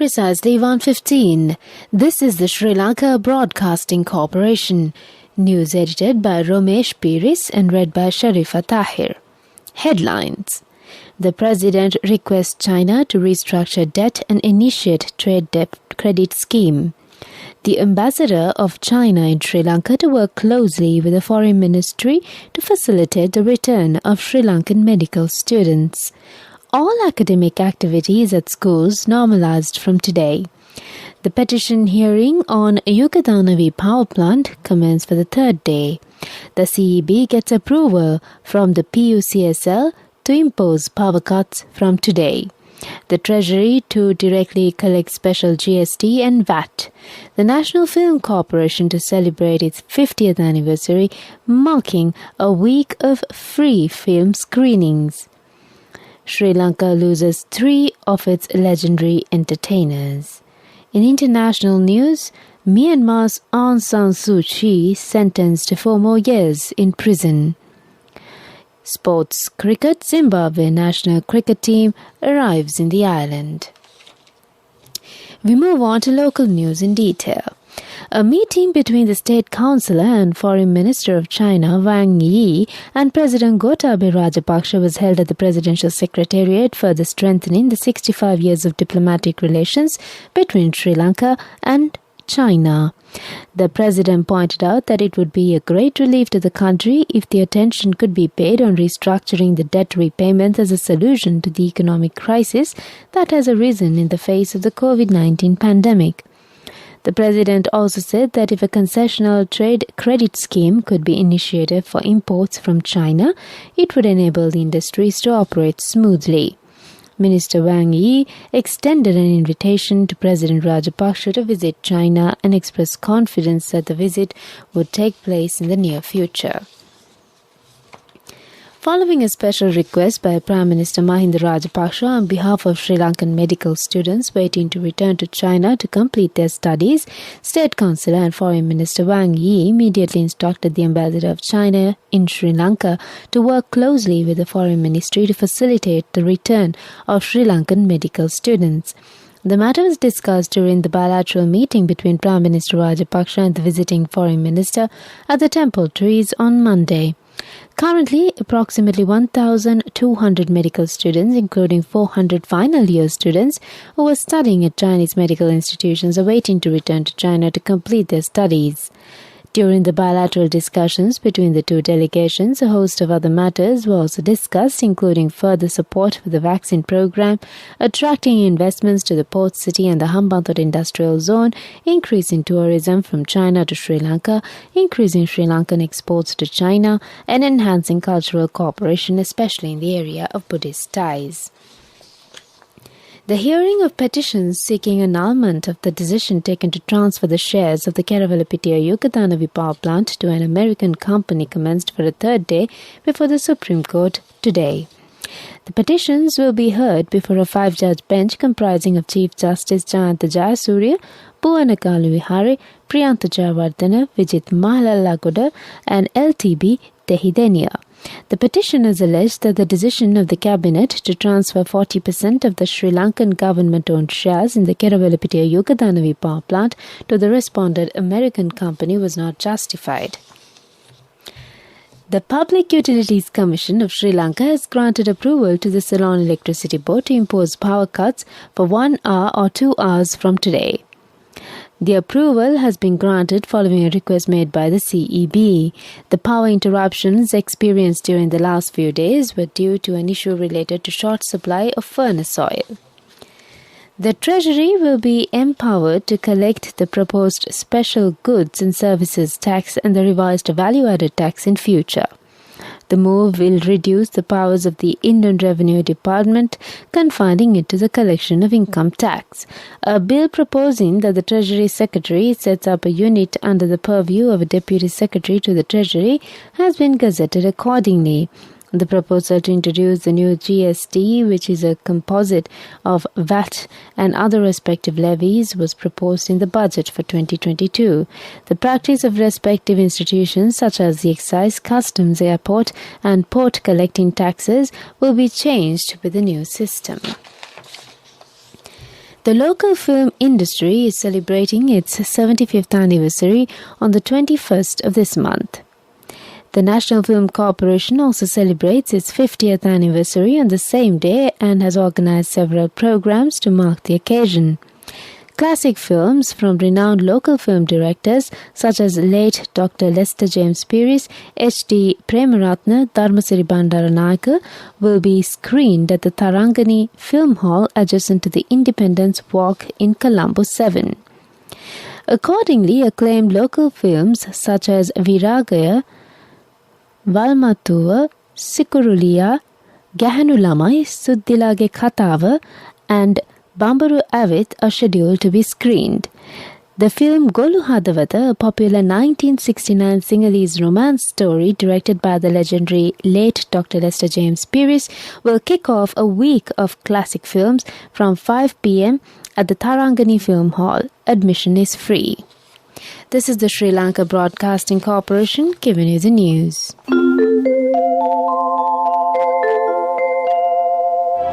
precisely 1:15. This is the Sri Lanka Broadcasting Corporation. News edited by Romesh Piris and read by Sharifa Tahir. Headlines. The President requests China to restructure debt and initiate trade debt credit scheme. The Ambassador of China in Sri Lanka to work closely with the Foreign Ministry to facilitate the return of Sri Lankan medical students. All academic activities at schools normalized from today. The petition hearing on Yukatanavi power plant commenced for the third day. The CEB gets approval from the PUCSL to impose power cuts from today. The Treasury to directly collect special GST and VAT. The National Film Corporation to celebrate its 50th anniversary, marking a week of free film screenings. Sri Lanka loses 3 of its legendary entertainers. In international news, Myanmar's Aung San Suu Kyi sentenced to 4 more years in prison. Sports cricket, Zimbabwe national cricket team arrives in the island. We move on to local news in detail. A meeting between the State Councillor and Foreign Minister of China Wang Yi and President Gotabaya Rajapaksa was held at the Presidential Secretariat, further strengthening the 65 years of diplomatic relations between Sri Lanka and China. The President pointed out that it would be a great relief to the country if the attention could be paid on restructuring the debt repayments as a solution to the economic crisis that has arisen in the face of the COVID-19 pandemic. The President also said that if a concessional trade credit scheme could be initiated for imports from China, it would enable the industries to operate smoothly. Minister Wang Yi extended an invitation to President Rajapaksa to visit China and expressed confidence that the visit would take place in the near future. Following a special request by Prime Minister Mahinda Rajapaksa on behalf of Sri Lankan medical students waiting to return to China to complete their studies, State Councillor and Foreign Minister Wang Yi immediately instructed the Ambassador of China in Sri Lanka to work closely with the Foreign Ministry to facilitate the return of Sri Lankan medical students. The matter was discussed during the bilateral meeting between Prime Minister Rajapaksa and the visiting Foreign Minister at the Temple Trees on Monday. Currently, approximately 1,200 medical students, including 400 final year students who are studying at Chinese medical institutions, are waiting to return to China to complete their studies. During the bilateral discussions between the two delegations, a host of other matters were also discussed, including further support for the vaccine program, attracting investments to the port city and the Hambantota industrial zone, increasing tourism from China to Sri Lanka, increasing Sri Lankan exports to China, and enhancing cultural cooperation, especially in the area of Buddhist ties. The hearing of petitions seeking annulment of the decision taken to transfer the shares of the Kerawalapitiya Yukatanavi power plant to an American company commenced for a third day before the Supreme Court today. The petitions will be heard before a 5-judge bench comprising of Chief Justice Jayanta Jayasuriya, Puvanakalu Vihari, Priyantha Jayawardena, Vijit Mahalalagoda, and LTB Tehidenia. The petitioners alleged that the decision of the cabinet to transfer 40% of the Sri Lankan government-owned shares in the Kerawalapitiya Yukatanavi power plant to the responded American company was not justified. The Public Utilities Commission of Sri Lanka has granted approval to the Ceylon Electricity Board to impose power cuts for 1 hour or 2 hours from today. The approval has been granted following a request made by the CEB. The power interruptions experienced during the last few days were due to an issue related to short supply of furnace oil. The Treasury will be empowered to collect the proposed special goods and services tax and the revised value-added tax in future. The move will reduce the powers of the Indian Revenue Department, confining it to the collection of income tax. A bill proposing that the Treasury Secretary sets up a unit under the purview of a Deputy Secretary to the Treasury has been gazetted accordingly. The proposal to introduce the new GST, which is a composite of VAT and other respective levies, was proposed in the budget for 2022. The practice of respective institutions such as the excise, customs, airport and port collecting taxes will be changed with the new system. The local film industry is celebrating its 75th anniversary on the 21st of this month. The National Film Corporation also celebrates its 50th anniversary on the same day and has organized several programs to mark the occasion. Classic films from renowned local film directors such as late Dr. Lester James Pieris, H.D. Premaratna, Dharmasiri Bandaranayake will be screened at the Tarangani Film Hall adjacent to the Independence Walk in Colombo 7. Accordingly, acclaimed local films such as Viragaya, Valmatuva, Sikuruliya, Gahanu Lamai, Suddilage Katava and Bambaru Avit are scheduled to be screened. The film Golu Hadavata, a popular 1969 Sinhalese romance story directed by the legendary late Dr. Lester James Pieris, will kick off a week of classic films from 5 p.m. at the Tarangani Film Hall. Admission is free. This is the Sri Lanka Broadcasting Corporation giving you the news.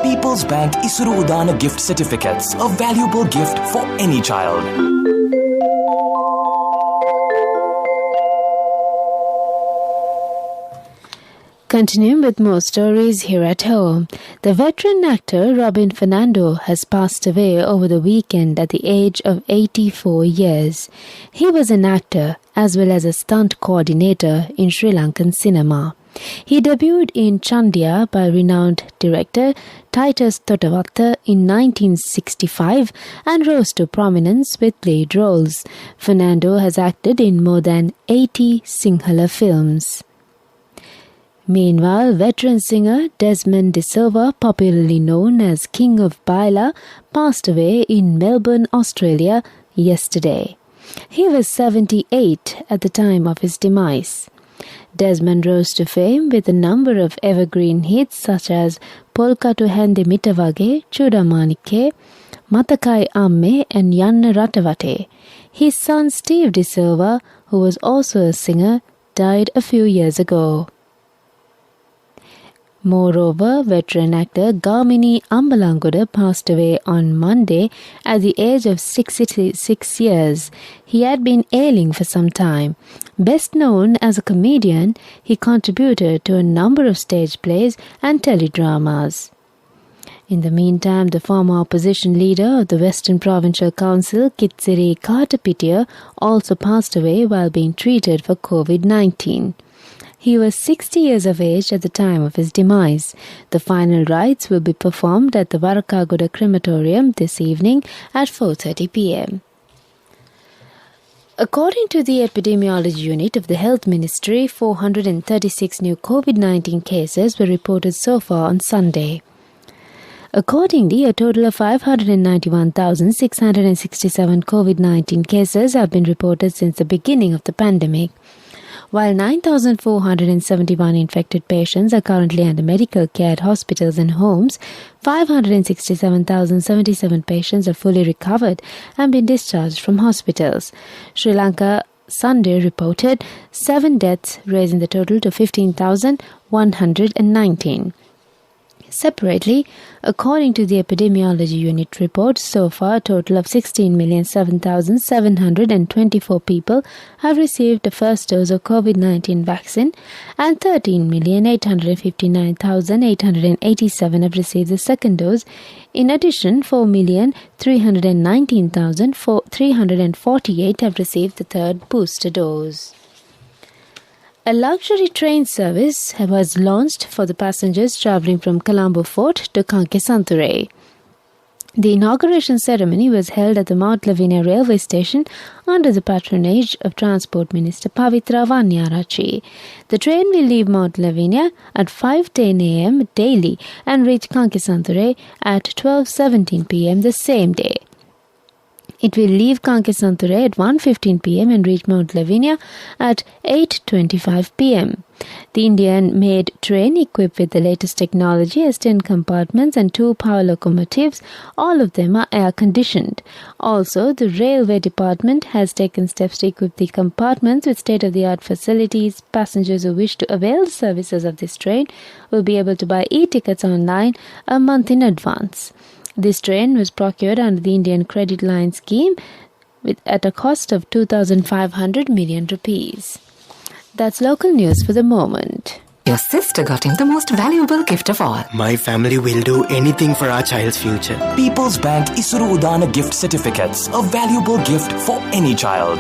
People's Bank Isuru Udana gift certificates, a valuable gift for any child. Continuing with more stories here at home, the veteran actor Robin Fernando has passed away over the weekend at the age of 84 years. He was an actor as well as a stunt coordinator in Sri Lankan cinema. He debuted in Chandiya by renowned director Titus Totavatta in 1965 and rose to prominence with lead roles. Fernando has acted in more than 80 Sinhala films. Meanwhile, veteran singer Desmond De Silva, popularly known as King of Baila, passed away in Melbourne, Australia, yesterday. He was 78 at the time of his demise. Desmond rose to fame with a number of evergreen hits such as Polkatu Hande Mitavage, Chudamanike, Matakai Amme and Yanna Ratavate. His son Steve De Silva, who was also a singer, died a few years ago. Moreover, veteran actor Gamini Ambalangoda passed away on Monday at the age of 66 years. He had been ailing for some time. Best known as a comedian, he contributed to a number of stage plays and teledramas. In the meantime, the former opposition leader of the Western Provincial Council, Kitsiri Kartapitiya, also passed away while being treated for COVID-19. He was 60 years of age at the time of his demise. The final rites will be performed at the Varakagoda Crematorium this evening at 4:30 p.m. According to the Epidemiology Unit of the Health Ministry, 436 new COVID-19 cases were reported so far on Sunday. Accordingly, a total of 591,667 COVID-19 cases have been reported since the beginning of the pandemic. While 9,471 infected patients are currently under medical care at hospitals and homes, 567,077 patients are fully recovered and been discharged from hospitals. Sri Lanka Sunday reported 7 deaths, raising the total to 15,119. Separately, according to the Epidemiology Unit report, so far a total of 16,007,724 people have received the first dose of COVID-19 vaccine and 13,859,887 have received the second dose. In addition, 4,319,348 have received the third booster dose. A luxury train service was launched for the passengers travelling from Colombo Fort to Kankesanture. The inauguration ceremony was held at the Mount Lavinia railway station under the patronage of Transport Minister Pavitra Vanyarachi. The train will leave Mount Lavinia at 5:10 a.m. daily and reach Kankesanture at 12:17 p.m. the same day. It will leave Kankesanture at 1:15 p.m. and reach Mount Lavinia at 8:25 p.m. The Indian-made train, equipped with the latest technology, has 10 compartments and 2 power locomotives. All of them are air-conditioned. Also, the Railway Department has taken steps to equip the compartments with state-of-the-art facilities. Passengers who wish to avail the services of this train will be able to buy e-tickets online a month in advance. This train was procured under the Indian Credit Line Scheme at a cost of 2,500 million rupees. That's local news for the moment. Your sister got him the most valuable gift of all. My family will do anything for our child's future. People's Bank Isuru Udana gift certificates, a valuable gift for any child.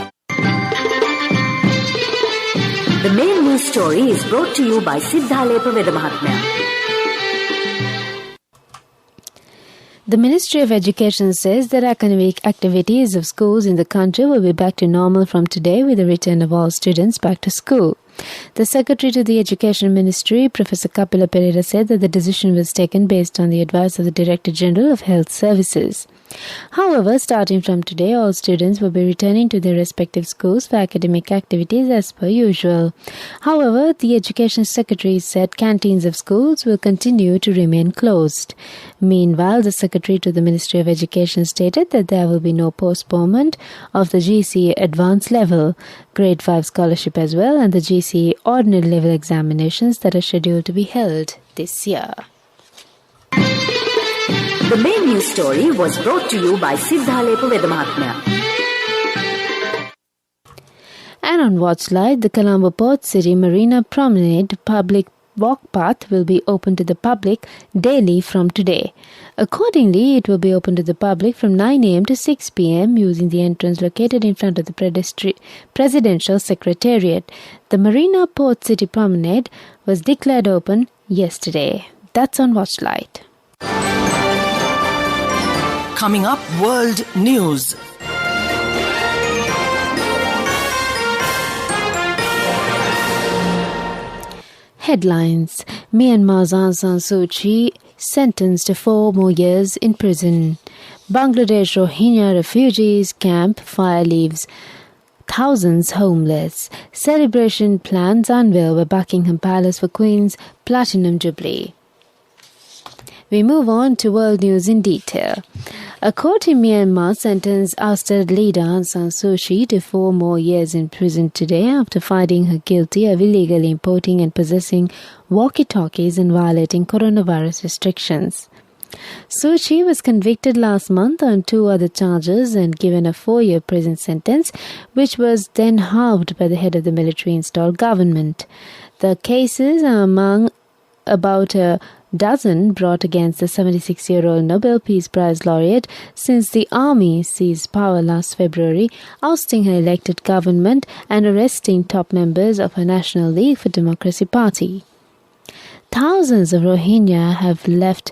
The main news story is brought to you by Siddhalepa Vedamahatmya. The Ministry of Education says that academic activities of schools in the country will be back to normal from today with the return of all students back to school. The Secretary to the Education Ministry, Professor Kapila Pereira, said that the decision was taken based on the advice of the Director General of Health Services. However, starting from today, all students will be returning to their respective schools for academic activities as per usual. However, the Education Secretary said canteens of schools will continue to remain closed. Meanwhile, the Secretary to the Ministry of Education stated that there will be no postponement of the GCE Advanced Level, Grade 5 Scholarship as well, and the GCE Ordinary Level examinations that are scheduled to be held this year. The main news story was brought to you by Siddhalepa Vedamahatmya. And on Watchlight, the Colombo Port City Marina Promenade public walk path will be open to the public daily from today. Accordingly, it will be open to the public from 9 a.m. to 6 p.m. using the entrance located in front of the Presidential Secretariat. The Marina Port City Promenade was declared open yesterday. That's on Watchlight. Coming up, World News. Headlines: Myanmar's Aung San Suu Kyi sentenced to 4 more years in prison. Bangladesh Rohingya refugees camp fire leaves thousands homeless. Celebration plans unveiled by Buckingham Palace for Queen's Platinum Jubilee. We move on to world news in detail. A court in Myanmar sentenced ousted leader Aung San Suu Kyi to 4 more years in prison today after finding her guilty of illegally importing and possessing walkie-talkies and violating coronavirus restrictions. Suu Kyi was convicted last month on 2 other charges and given a 4-year prison sentence, which was then halved by the head of the military-installed government. The cases are among about a dozen brought against the 76-year-old Nobel Peace Prize laureate since the army seized power last February, ousting her elected government and arresting top members of her National League for Democracy party. Thousands of Rohingya have left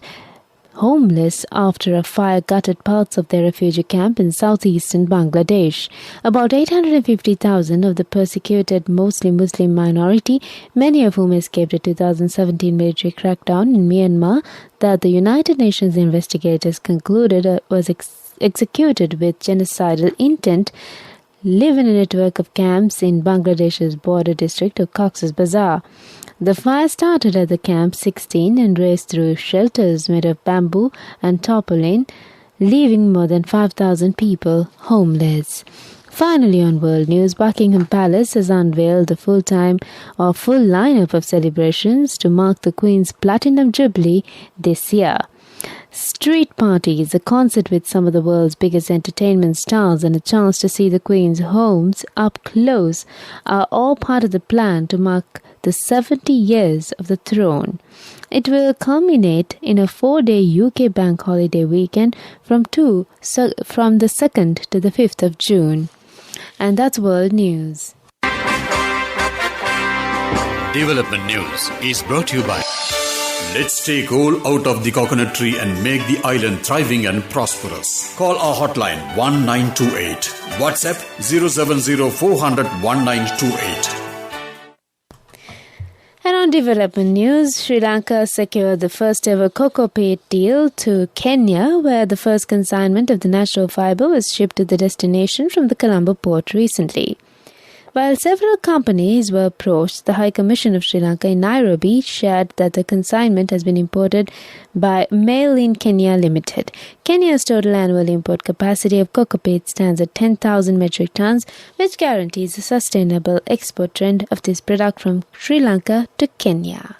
homeless after a fire gutted parts of their refugee camp in southeastern Bangladesh. About 850,000 of the persecuted, mostly Muslim minority, many of whom escaped a 2017 military crackdown in Myanmar that the United Nations investigators concluded was executed with genocidal intent, live in a network of camps in Bangladesh's border district of Cox's Bazar. The fire started at the Camp 16 and raced through shelters made of bamboo and tarpaulin, leaving more than 5,000 people homeless. Finally, on world news, Buckingham Palace has unveiled the full lineup of celebrations to mark the Queen's Platinum Jubilee this year. Street parties, a concert with some of the world's biggest entertainment stars, and a chance to see the Queen's homes up close are all part of the plan to mark the 70 years of the throne. It will culminate in a 4-day UK bank holiday weekend from the 2nd to the 5th of June. And that's world news. Development News is brought to you by Let's take coal out of the coconut tree and make the island thriving and prosperous. Call our hotline 1928. WhatsApp 070 400 1928. And on development news, Sri Lanka secured the first ever cocoa peat deal to Kenya, where the first consignment of the natural fiber was shipped to the destination from the Colombo port recently. While several companies were approached, the High Commission of Sri Lanka in Nairobi shared that the consignment has been imported by Mail in Kenya Limited. Kenya's total annual import capacity of cocoa peat stands at 10,000 metric tons, which guarantees a sustainable export trend of this product from Sri Lanka to Kenya.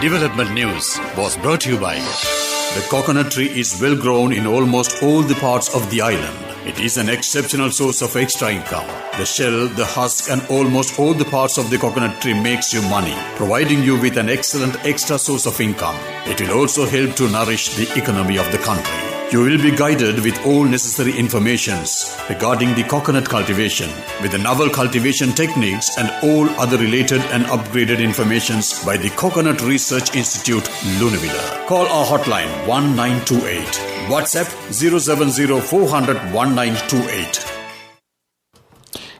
Development News was brought to you by the coconut tree is well grown in almost all the parts of the island. It is an exceptional source of extra income. The shell, the husk and almost all the parts of the coconut tree makes you money, providing you with an excellent extra source of income. It will also help to nourish the economy of the country. You will be guided with all necessary informations regarding the coconut cultivation, with the novel cultivation techniques and all other related and upgraded informations by the Coconut Research Institute, Lunavilla. Call our hotline 1928. WhatsApp 070 400 1928.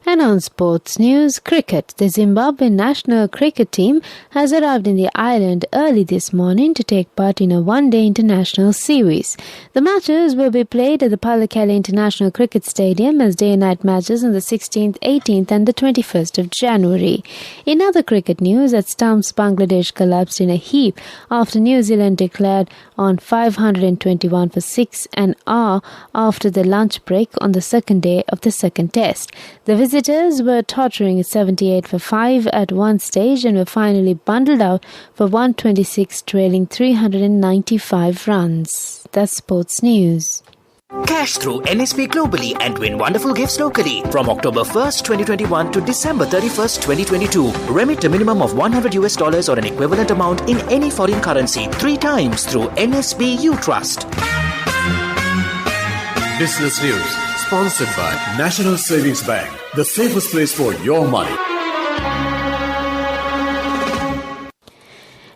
And on sports news, cricket. The Zimbabwean national cricket team has arrived in the island early this morning to take part in a one-day international series. The matches will be played at the Pallekele International Cricket Stadium as day and night matches on the 16th, 18th and the 21st of January. In other cricket news, at Stumps, Bangladesh collapsed in a heap after New Zealand declared on 521 for 6 an hour after the lunch break on the second day of the second test. The visitors were tottering 78 for 5 at one stage and were finally bundled out for 126, trailing 395 runs. That's sports news. Cash through NSP globally and win wonderful gifts locally. From October 1st, 2021 to December 31st, 2022. Remit a minimum of $100 or an equivalent amount in any foreign currency 3 times through NSB U Trust. Business News, sponsored by National Savings Bank, the safest place for your money.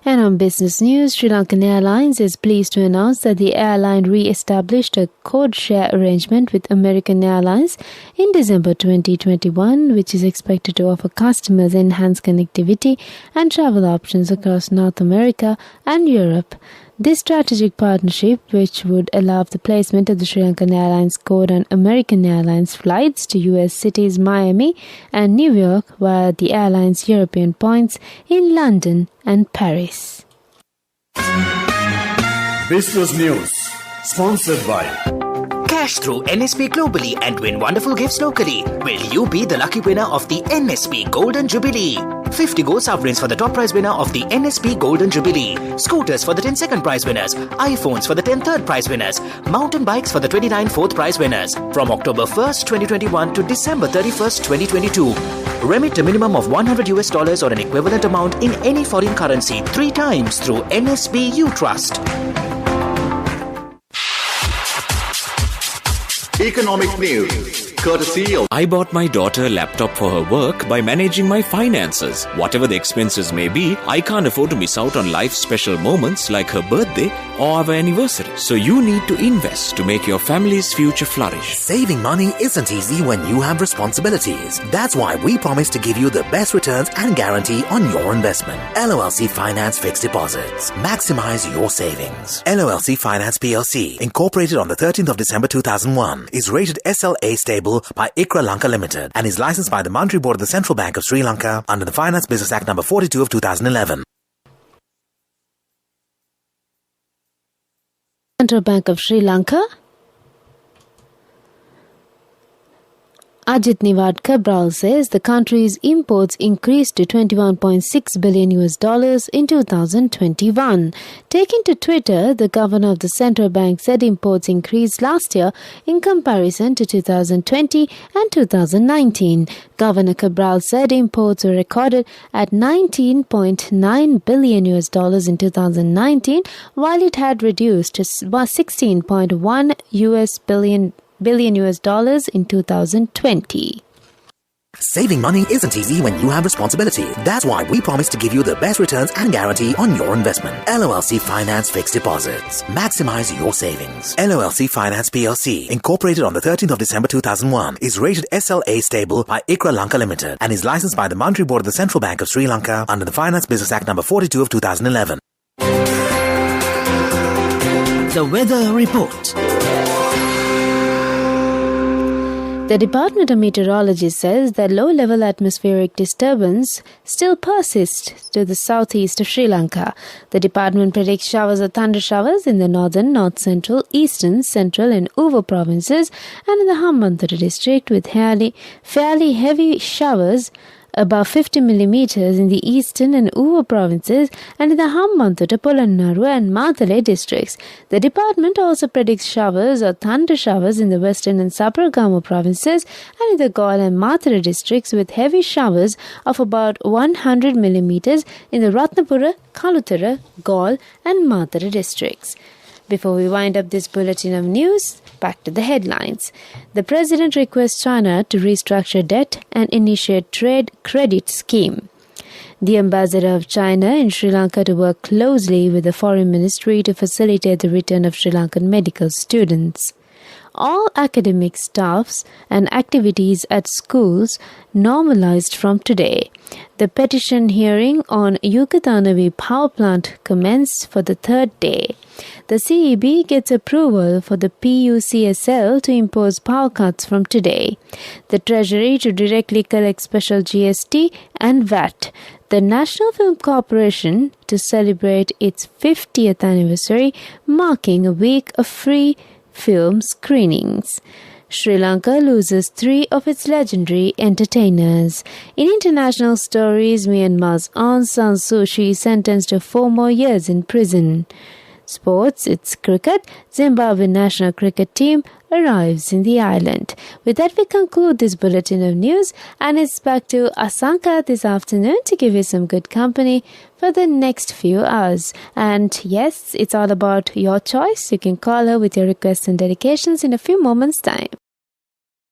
And on business news, Sri Lankan Airlines is pleased to announce that the airline re-established a code-share arrangement with American Airlines in December 2021, which is expected to offer customers enhanced connectivity and travel options across North America and Europe. This strategic partnership, which would allow the placement of the Sri Lankan Airlines code on American Airlines flights to US cities Miami and New York via the airline's European points in London and Paris. Business News, sponsored by Cash through NSP globally and win wonderful gifts locally. Will you be the lucky winner of the NSP Golden Jubilee? 50 gold sovereigns for the top prize winner of the NSP Golden Jubilee. Scooters for the 10 second prize winners. iPhones for the 10 third prize winners. Mountain bikes for the 29 fourth prize winners. From October 1st, 2021 to December 31st, 2022. Remit a minimum of $100 or an equivalent amount in any foreign currency 3 times through NSB U Trust. Economic news, courtesy of... I bought my daughter a laptop for her work by managing my finances. Whatever the expenses may be, I can't afford to miss out on life's special moments like her birthday or our anniversary. So you need to invest to make your family's future flourish. Saving money isn't easy when you have responsibilities. That's why we promise to give you the best returns and guarantee on your investment. LOLC Finance Fixed Deposits. Maximize your savings. LOLC Finance PLC, incorporated on the 13th of December 2001, is rated SLA stable by ICRA Lanka Limited and is licensed by the Monetary Board of the Central Bank of Sri Lanka under the Finance Business Act number 42 of 2011. Central Bank of Sri Lanka, Ajit Niwad Cabral says the country's imports increased to $21.6 billion in 2021. Taking to Twitter, the governor of the central bank said imports increased last year in comparison to 2020 and 2019. Governor Cabral said imports were recorded at $19.9 billion in 2019, while it had reduced to $16.1 billion in 2020. Saving money isn't easy when you have responsibility. That's why we promise to give you the best returns and guarantee on your investment. LOLC Finance Fixed Deposits. Maximize your savings. LOLC Finance PLC, incorporated on the 13th of December 2001, is rated SLA stable by ICRA Lanka Limited and is licensed by the Monetary Board of the Central Bank of Sri Lanka under the Finance Business Act number 42 of 2011. The weather report. The Department of Meteorology says that low-level atmospheric disturbance still persists to the southeast of Sri Lanka. The department predicts showers or thunder showers in the northern, north-central, eastern, central and Uva provinces and in the Hambantota district with fairly heavy showers above 50 millimeters in the eastern and Uva provinces and in the Hambantota, Polonnaruwa and Matale districts. The department also predicts showers or thunder showers in the western and Sabaragamu provinces and in the Galle and Matare districts with heavy showers of about 100 millimeters in the Ratnapura, Kalutara, Galle and Matare districts. Before we wind up this bulletin of news, back to the headlines. The President requests China to restructure debt and initiate trade credit scheme. The ambassador of China in Sri Lanka to work closely with the Foreign Ministry to facilitate the return of Sri Lankan medical students. All academic staffs and activities at schools normalized from today. The petition hearing on Yukatanavi power plant commenced for the third day. The CEB gets approval for the PUCSL to impose power cuts from today. The Treasury to directly collect special GST and VAT. The National Film Corporation to celebrate its 50th anniversary, marking a week of free film screenings. Sri Lanka loses 3 of its legendary entertainers. In international stories, Myanmar's Aung San Suu Kyi sentenced to 4 more years in prison. Sports, it's cricket. Zimbabwe national cricket team arrives in the island. With that, we conclude this bulletin of news, and it's back to Asanka this afternoon to give you some good company for the next few hours. And yes, it's all about your choice. You can call her with your requests and dedications in a few moments' time.